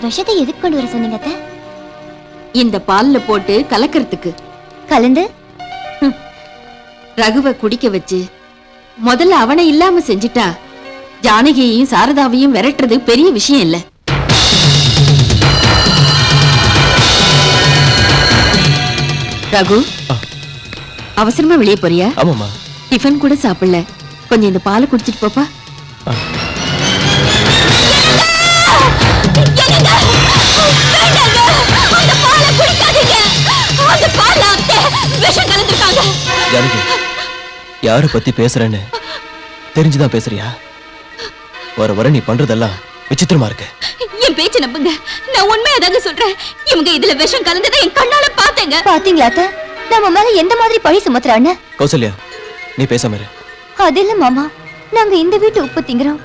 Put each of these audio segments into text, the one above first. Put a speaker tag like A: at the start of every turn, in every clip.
A: விஷத்தை எதுக்கு கொண்டு வர சொன்னீங்க அத்தை?
B: இந்த பால்ல போட்டு கலக்கிறதுக்கு.
A: கலந்து
B: ரகுவை குடிக்க வச்சு முதல்ல அவனை இல்லாம செஞ்சிட்டா ஜானகியையும் சாரதாவையும் விரட்டுறது பெரிய விஷயம் இல்ல. ரகு, அவசரமா வெளியே போறியா?
C: ஆமாமா.
B: டிஃபன் கூட சாப்பிடல, கொஞ்சம் இந்த பாலை குடிச்சிட்டு போப்பா.
C: யார பத்தி பேசுறேன்னு தெரிஞ்சுதான் பேசுறியா? வர வர நீ பண்றதெல்லாம் விசித்திரமா இருக்கு.
B: என் பேச்ச நம்புங்க, நான் உண்மையாதாங்க சொல்றேன். இவங்க இதுல விஷம் கலந்ததை என் கண்ணால பாத்தேங்க.
A: பாத்தீங்களா அத்தை? நம்ம மேல எந்த மாதிரி பழி சுமத்துறான்னு.
C: கௌசல்யா, நீ பேசாம இரு.
A: அது இல்ல மாமா, நாங்க இந்த வீட்டு உப்பு திங்கிறோம்,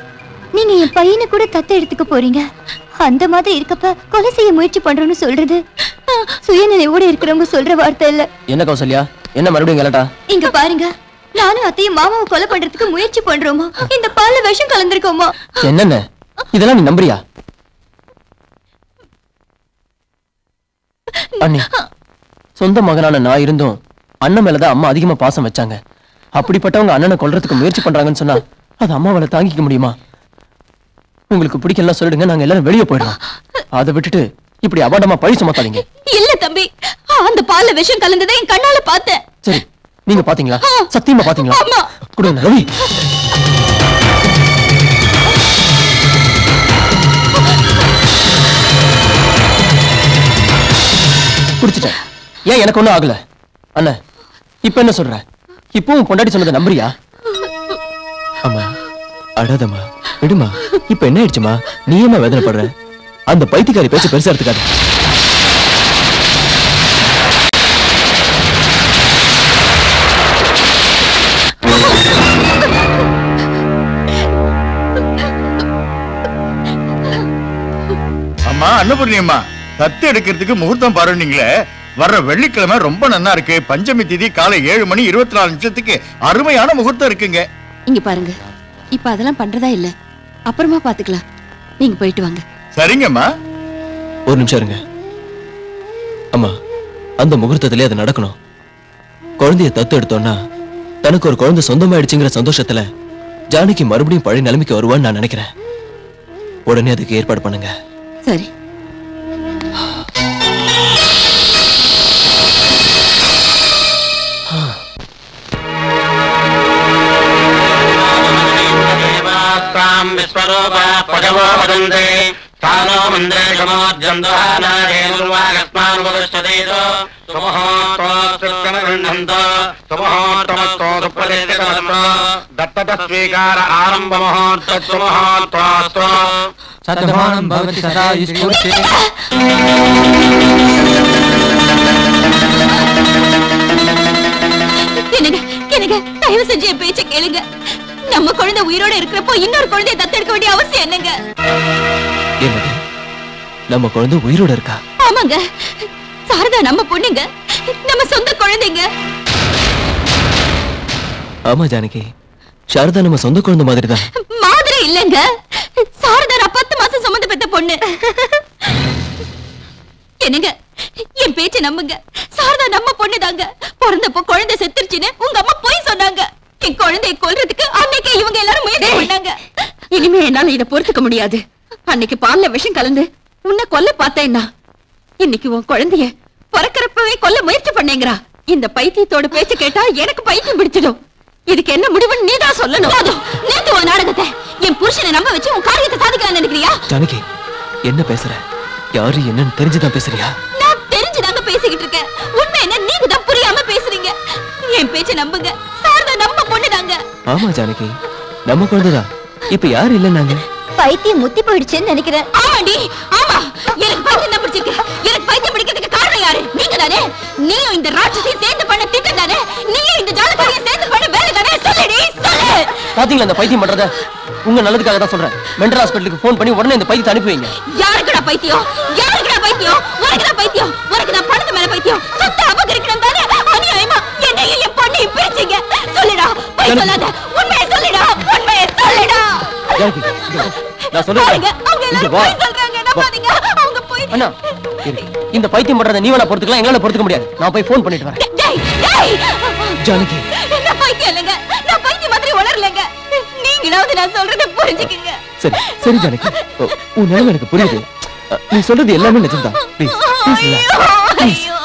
A: நீங்க என் பையனை கூட தத்து எடுத்துக்க போறீங்க. அந்த மாதிரி இருக்கப்ப கொலை செய்ய முயற்சி பண்றோம்னு சொல்றது சுயநினைவோட இருக்கிறவங்க சொல்ற வார்த்தை இல்ல.
C: என்ன கௌசல்யா, என்ன மறுபடியும் கலட்டா?
A: இங்க பாருங்க, நானும் அத்தையும் மாமாவை கொலை பண்றதுக்கு முயற்சி பண்றோமா? இந்த பால்ல விஷம் கலந்திருக்கோமா?
C: என்னென்ன இதெல்லாம் நீ நம்புறியா? அண்ணி, சொந்த மகனான நான் இருந்தும் அண்ணன் மேலதான் அம்மா அதிகமா பாசம் வச்சாங்க. அப்படிப்பட்டவங்க அண்ணனை கொல்றதுக்கு முயற்சி பண்றாங்கன்னு சொன்னா அது அம்மாவால தாங்கிக்க முடியுமா? உங்களுக்கு பிடிக்கலாம் சொல்லிடுங்க, நாங்க எல்லாரும் வெளியே போயிடலாம். அதை விட்டுட்டு இப்படி அபாண்டமா பழி சுமத்தாதீங்க.
B: இல்ல தம்பி, அந்த பால்ல விஷம் கலந்ததை என் கண்ணால பார்த்தேன்.
C: சரி, நீங்க பாத்தீங்களா? சத்தியமா பாத்தீங்களா?
B: ஆமா.
C: கொடுங்க ரவி. குடிச்சிட்டேன், ஏன் எனக்கு ஒண்ணும் ஆகல. அண்ணா, இப்ப என்ன சொல்ற? இப்பவும் பொண்டாட்டி சொன்னதை நம்புறியா? அம்மா அடாதம்மா, விடுமா. இப்ப என்ன ஆயிடுச்சுமா? நீ ஏமா வேதனைப்படுற? அந்த பைத்தியக்காரி பேச்சு பெருசா எடுத்துக்காது.
D: அம்மா அன்னபூர்ணியம்மா, தத்து எடுக்கிறதுக்கு முகூர்த்தம் பாருன்னீங்களே, வர்ற வெள்ளிக்கிழமை ரொம்ப நல்லா இருக்கு. பஞ்சமி திதி காலை 7:24 அருமையான முகூர்த்தம் இருக்குங்க.
B: இங்க பாருங்க, இப்ப அதெல்லாம் பண்றதா இல்ல, அப்புறமா பாத்துக்கலாம். நீங்க போயிட்டு வாங்க.
D: சரிங்கம்மா.
C: ஒரு நிமிஷம் இருங்க அம்மா. அந்த முகூர்த்தத்திலே அது நடக்கணும். குழந்தைய தத்து எடுத்தோம்னா தனக்கு ஒரு குழந்தை சொந்தமாயிடுச்சுங்கிற சந்தோஷத்துல ஜானகி மறுபடியும் பழைய நிலைமைக்கு வருவான்னு நான் நினைக்கிறேன். உடனே அதுக்கு ஏற்பாடு பண்ணுங்க.
B: சரி.
E: दत्तस्वीकार आरंभ मुहूर्तोऽस्तु सद्भानं भवति सदा ईश्वरे
B: எனக்கு தயவு செஞ்சு என் பேச்ச கேளுங்க. நம்ம குழந்தை உயிரோட இருக்கிறப்போ இன்னொரு குழந்தையை தத்தெடுக்க வேண்டிய அவசியம் என்னங்க?
C: என்னது, நம்ம குழந்தை உயிரோட இருக்கா?
B: ஆமாங்க, சாரதா நம்ம பொண்ணுங்க, நம்ம சொந்த குழந்தைங்க.
C: ஆமா ஜானகி, சாரதா நம்ம சொந்த குழந்தை மாதிரி தான்.
B: மாதிரி இல்லங்க, சாரதா நான் 10 மாசம் சுமந்து பெத்த பொண்ணு. என்னங்க, என் பேச்ச நம்புங்க, சாரதா நம்ம பொண்ணுதாங்க. பிறந்தப்போ குழந்தை செத்துருச்சுன்னு உங்க அம்மா போய் சொன்னாங்க. என் குழந்தையை கொல்றதுக்கு அன்னைக்கு இவங்க எல்லாரும் முயற்சி பண்ணாங்க. இனிமே என்னால இதை பொறுத்துக்க முடியாது. அன்னைக்கு பால்ல விஷம் கலந்து உன்னை கொல்ல பார்த்தேன்னா இன்னைக்கு உன் குழந்தைய பிறக்கிறப்பவே கொல்ல முயற்சி பண்ணேங்கிறா. இந்த பைத்தியத்தோட பேச்சு கேட்டா எனக்கு பைத்தியம் பிடிச்சிடும். இதுக்கு என்ன முடிவுன்னு நீதான் சொல்லணும். நேத்து உன் நாடகத்தை என் புருஷனை நம்ப வச்சு உன் காரியத்தை சாதிக்கலாம் நினைக்கிறியா?
C: ஜானகி, என்ன பேசுற? யாரு என்னன்னு தெரிஞ்சுதான் பேசுறியா?
B: நான் தெரிஞ்சுதாங்க பேசிக்கிட்டு இருக்கேன். உண்மை என்ன நீங்க தான் புரியாம பேசுறீங்க. என் பேச்ச நம்புங்க, சாரதா நம்ம பொண்ணுதாங்க.
C: ஆமா ஜானகி, நம்ம குழந்தைதான். இப்ப யாரு இல்லைன்னாங்க?
A: பைத்தியம் முத்தி போயிடுச்சுன்னு நினைக்கிறேன்.
B: ஆமாடி, ஆமா, எனக்கு பைத்தியம் தான் பிடிச்சிருக்கு. எனக்கு பைத்தியம் பிடிக்கிறதுக்கு காரணம் யாரு? நீங்க தானே. நீயும் இந்த ராட்சசியை சேர்ந்து பண்ண திட்டம் தானே. நீயும் இந்த ஜாலக்காரியை சேர்ந்து பண்ண வேலை தானே. சொல்லுடி, சொல்லு.
C: பாத்தீங்களா இந்த பைத்தியம் பண்றத? உங்க நல்லதுக்காக தான் சொல்றேன். மென்டல் ஹாஸ்பிட்டலுக்கு போன் பண்ணி உடனே இந்த பைத்தியத்தை அனுப்பி வைங்க.
B: யாருக்குடா பைத்தியம்? யாருக்குடா பைத்தியம்? உனக்குடா பைத்தியம். உனக்கு நான் பணத்து மேல பைத்தியம். சொத்து அபகரிக்கணும் தானே. அநியாயமா என்னையும் என் பொண்ணையும் பிரிச்சீங்க. சொல்லுடா, பொய் சொல்லாத. உண்மையை சொல்லுடா, உண்மையை சொல்லுடா.
C: நான் சொல்றேன்.
B: அவங்க எல்லாரும் பொய் சொல்றாங்க, நம்பாதீங்க. அவங்க
C: அண்ணா இந்த பைத்தியம் பண்றத நீ வேணா பொறுத்துக்கலாம், எங்களால பொறுத்துக்க முடியாது. நான் போய் போன் பண்ணிட்டு வரேன். ஜானகி
B: நான் பைத்தியம் இல்லைங்க, நான் பைத்தியம் மாதிரி உணரலைங்க. நீங்களாவது நான் சொல்றத புரிஞ்சுக்கங்க.
C: சரி சரி ஜானகி, உன் நிலைமை எனக்கு புரியுது. நீ சொல்றது எல்லாமே நிஜம்தான். ப்ளீஸ்
B: ஐயோ,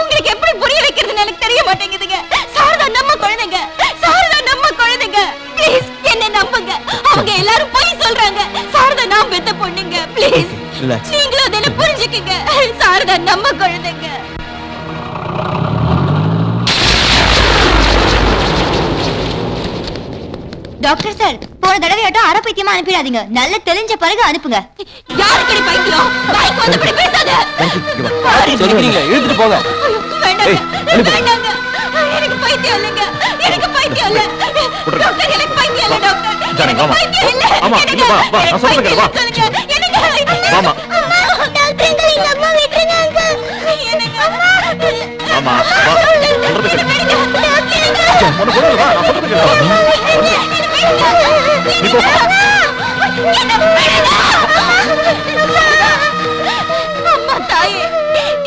B: உங்களுக்கு எப்படி புரிய வைக்கிறதுன்னு எனக்கு தெரிய மாட்டேங்குதுங்க. சாரதா நம்ம குழந்தைங்க, சாரதா நம்ம குழந்தைங்க. ப்ளீஸ் என்ன நம்புங்க. அவங்க எல்லாரும் போய் சொல்றாங்க. சாரதா நான் பெத்த பொண்ணுங்க. ப்ளீஸ் நீங்களும் அதை புரிஞ்சுக்கங்க. சாரதா நம்ம குழந்தைங்க.
A: டாக்டர் சார், போன தடவையாட்டம் அரை பைத்தியமா அனுப்பிடாதீங்க. நல்ல தெரிஞ்ச பிறகு அனுப்புங்க.
B: யாருக்கடி பைத்தியம்? வாய்க்கு வந்தபடி பேசாத.
C: சொல்றீங்களா? இழுத்துட்டு போங்க.
B: வேண்டாங்க, எனக்கு பைத்தியம் இல்லைங்க, எனக்கு பைத்தியம் இல்ல டாக்டர், எனக்கு பைத்தியம் இல்ல டாக்டர்.
E: ஜானகி வாமா. ஆமா இல்ல வா வா, நான் சொல்றேன் கேளு வா. வாமா.
A: டாக்டர் எங்க அம்மா விட்டுருங்க அங்கிள்.
E: ஆமா வா. சொல்றது கேளு. உனக்கு சொல்றது வா, நான் சொல்றது கேளு. நீ போ.
B: அம்மா தாயே,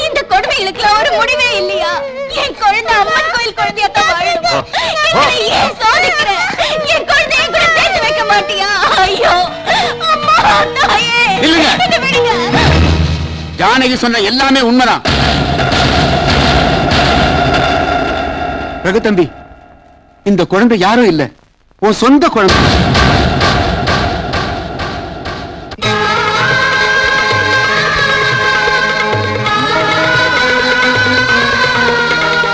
B: இந்த கொடுமைகளுக்கு ஒரு முடிவே இல்லையா? என் குழந்தை அம்மன் கோயில் குழந்தையாத்தான் வாழணும். என்னை ஏன் சோதிக்கிற? என் குழந்தையை கூட சேர்த்து வைக்க மாட்டியா? ஐயோ அம்மா தாயே, என்னை விடுங்க.
F: ஜானகி சொன்ன எல்லாமே உண்மைதான். ரகு தம்பி, இந்த குழந்தை யாரும் இல்ல, உன் சொந்த குழந்தை.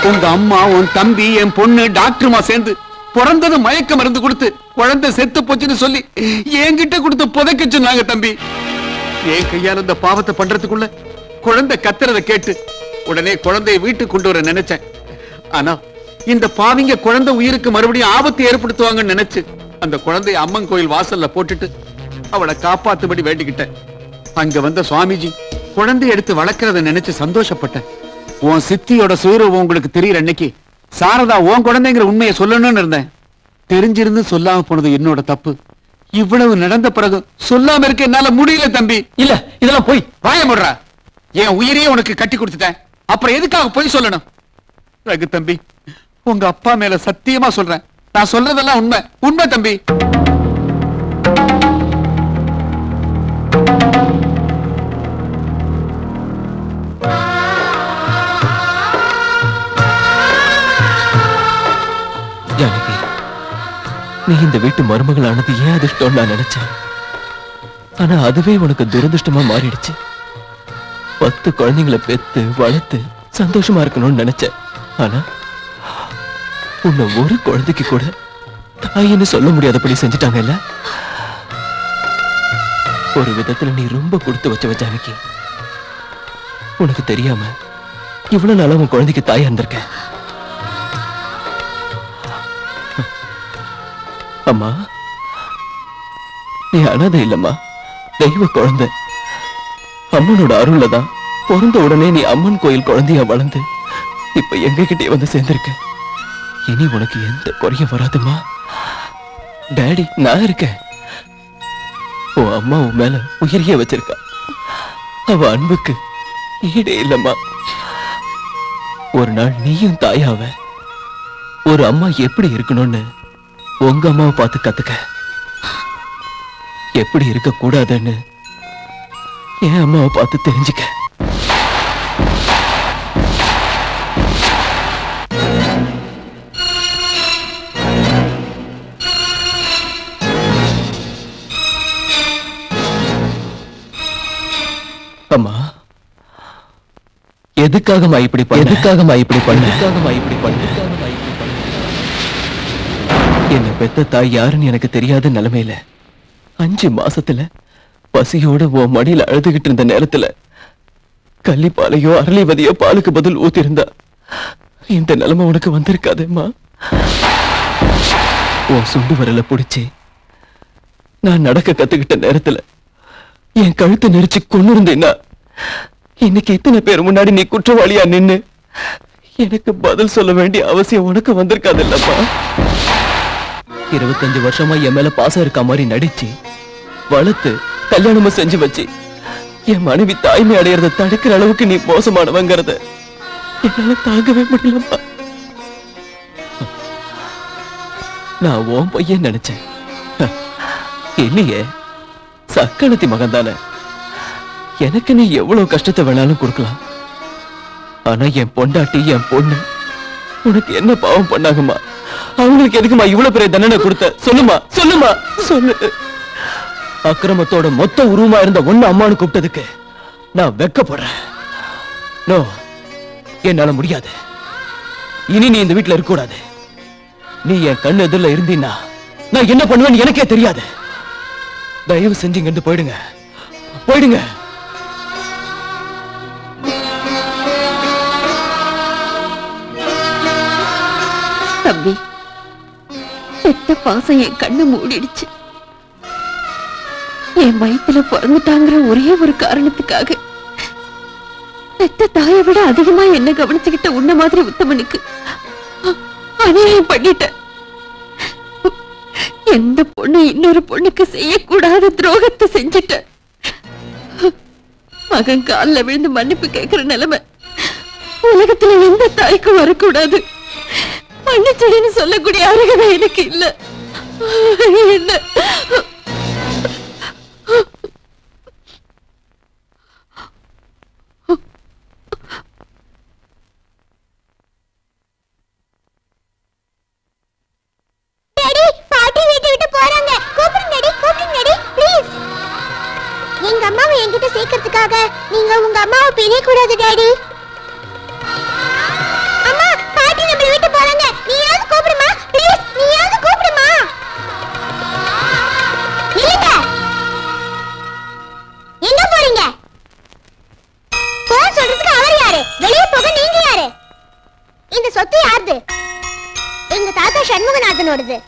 F: உங்க அம்மா, உன் தம்பி, என் பொண்ணு டாக்டருமா சேர்ந்து பிறந்தது மயக்க மருந்து கொடுத்து குழந்தை செத்து போச்சுன்னு சொல்லி என்கிட்ட கொடுத்து புதைக்க சொன்னாங்க தம்பி. என் கையால இந்த பாவத்தை பண்றதுக்குள்ள குழந்தை கத்துறத கேட்டு உடனே குழந்தையை வீட்டுக்கு கொண்டு வர நினைச்சேன். ஆனா இந்த பாவிங்க குழந்தை உயிருக்கு மறுபடியும் ஆபத்து ஏற்படுத்துவாங்கன்னு நினைச்சு அந்த குழந்தைய அம்மன் கோயில் வாசல்ல போட்டுட்டு அவளை காப்பாத்துபடி வேண்டிக்கிட்டேன். அங்க வந்த சுவாமிஜி குழந்தைய எடுத்து வளர்க்கறத நினைச்சு சந்தோஷப்பட்டேன். உன் சித்தியோட சுயரூபம் உங்களுக்கு தெரியற அன்னைக்கு சாரதா உன் குழந்தைங்கிற உண்மையை சொல்லணும்னு இருந்தேன். தெரிஞ்சிருந்து சொல்லாம போனது என்னோட தப்பு. இவ்வளவு நடந்த பிறகு சொல்லாம இருக்க என்னால முடியல தம்பி.
C: இல்ல இதெல்லாம் போய்
F: வாய முடுறா. என் உயிரையே உனக்கு கட்டி கொடுத்துட்டேன், அப்புறம் எதுக்காக போய் சொல்லணும்? ரகு தம்பி, உங்க அப்பா மேல சத்தியமா சொல்றேன், நான் சொல்றதெல்லாம் உண்மை உண்மை தம்பி.
C: ஜானகி, நீ இந்த வீட்டு மருமகள் ஆனது ஏன் அதிர்ஷ்டம் நான் நினைச்சேன். ஆனா அதுவே உனக்கு துரதிருஷ்டமா மாறிடுச்சு. 10 குழந்தைங்களை பெத்து வளர்த்து சந்தோஷமா இருக்கணும்னு நினைச்சேன். ஆனா உன்னை ஒரு குழந்தைக்கு கூட தாயின்னு சொல்ல முடியாதபடி செஞ்சுட்டாங்கல்ல. ஒரு விதத்துல நீ ரொம்ப கொடுத்து வச்ச ஜானகி. உனக்கு தெரியாம இவ்வளவு நாளா உன் குழந்தைக்கு தாயா இருந்திருக்க. அம்மா, நீ அனாதை இல்லம்மா, தெய்வ குழந்தை. அம்மனோட அருள்ல தான் பிறந்த உடனே நீ அம்மன் கோயில் குழந்தையா வளர்ந்து இப்ப எங்க கிட்டே வந்து சேர்ந்திருக்க. இனி உனக்கு எந்த குறையும் வராதுமா. டாடி நான் இருக்கேன். உன் அம்மா உன் மேல உயிரியே வச்சிருக்கா. அவ அன்புக்கு ஈடே இல்லம்மா. ஒரு நாள் நீயும் தாயாவ. ஒரு அம்மா எப்படி இருக்கணும்னு உங்க அம்மாவை பார்த்து கத்துக்க. எப்படி இருக்க கூடாதுன்னு என் அம்மாவை பார்த்து தெரிஞ்சுக்க. அம்மா, எதுக்காகமா இப்படி பண்ண? எதுக்காகமா இப்படி பண்ண? எதுக்காகமா இப்படி பண்ண? என்ன பெத்த தாய் யாருன்னு எனக்கு தெரியாத நிலைமையில 5 மாசத்துல பசியோட உன் மடியில அழுதுகிட்டு இருந்த நேரத்துல கள்ளிப்பாலையோ அரளிவதியோ பாலுக்கு பதில் ஊத்திருந்தா இந்த நிலைமை உனக்கு வந்திருக்காதேம்மா. உன் சுண்டு வரல புடிச்சு நான் நடக்க கத்துக்கிட்ட நேரத்துல என் கழுத்தை நெரிச்சு கொண்டு இருந்தேன்னா இன்னைக்கு இத்தனை பேர் முன்னாடி நீ குற்றவாளியா நின்னு எனக்கு பதில் சொல்ல வேண்டிய அவசியம் உனக்கு வந்திருக்காது இல்லப்பா. 25 வருஷமா என் மேல பாசம் இருக்க மாதிரி நடிச்சு வளர்த்து கல்யாணமும் செஞ்சு வச்சு என் மனைவி தாய்மை அடையறத தடுக்கிற அளவுக்கு நீ மோசமானவங்கிறத என்னால தாங்கவே முடியலம்மா. நான் உன் பையன் நினைச்சேன். இல்லையே, சக்கணத்தி மகன் தானே. எனக்கு நீ எவ்வளவு கஷ்டத்தை வேணாலும் கொடுக்கலாம். ஆனா என் பொண்டாட்டி, என் பொண்ணு உனக்கு என்ன பாவம் பண்ணாங்கம்மா? அவங்களுக்கு எதுக்குமா இவ்வளவு பெரிய தண்டனை கொடுத்த? சொல்லுமா, சொல்லுமா, சொல்லு. அக்கிரமத்தோட மொத்த உருவமா இருந்த ஒண்ணு அம்மானு கூப்பிட்டதுக்கு நான் வெக்கப்படுறேன். நோ, என்னால முடியாது. இனி நீ இந்த வீட்டுல இருக்க கூடாது. நீ என் கண்ணு எதிரில் இருந்தீன்னா நான் என்ன பண்ணுவேன்னு எனக்கே தெரியாது. தயவு செஞ்சு இங்க இருந்து போயிடுங்க, போயிடுங்க.
B: தம்பி, பெத்த பாசம் என் கண்ணு மூடிடுச்சு. என் வயித்துல பிறந்துட்டாங்கிற ஒரே ஒரு காரணத்துக்காக பெத்த தாயை விட அதிகமா என்ன கவனிச்சுக்கிட்ட உன்ன மாதிரி உத்தமனுக்கு அநியாயம் பண்ணிட்ட. எந்த பொண்ணு இன்னொரு பொண்ணுக்கு செய்யக்கூடாத துரோகத்தை செஞ்சிட்ட. மகன் காலில் விழுந்து மன்னிப்பு கேட்கிற நிலைமை உலகத்துல எந்த தாய்க்கும் வரக்கூடாது. மன்னிச்சடின்னு சொல்லக்கூடிய அருகதை எனக்கு இல்ல. என்ன
A: பாட்டி வீட்டை விட்டு போறாங்க. கூப்பிடுங்கடி, கூப்பிடுங்கடி ப்ளீஸ். எங்க அம்மாவை என்கிட்ட சேர்க்கறதுக்காக நீங்க உங்க அம்மாவை பிரிய கூடாது டாடி. அம்மா, பாட்டி நம்ம வீட்டு போறாங்க. நீயாவது கூப்பிடுமா ப்ளீஸ், நீயாவது கூப்பிடுமா. நில்லுங்க. எங்க போறீங்க? போன் சொல்றதுக்கு அவர் யாரு? வெளியே போக நீங்க யாரு? இந்த சொத்து யாருது? எங்க தாத்தா சண்முகநாதனோடது.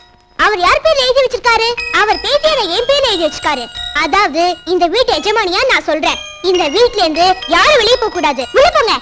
A: அவர் யார் பேர்ல எழுதி வச்சிருக்காரு? அவர் பேத்தியார என் பேர்ல எழுதி வச்சிருக்காரு. அதாவது இந்த வீட்டு எஜமானியா நான் சொல்றேன். இந்த வீட்ல இருந்து யாரும் வெளியே போக கூடாது. உள்ள போங்க.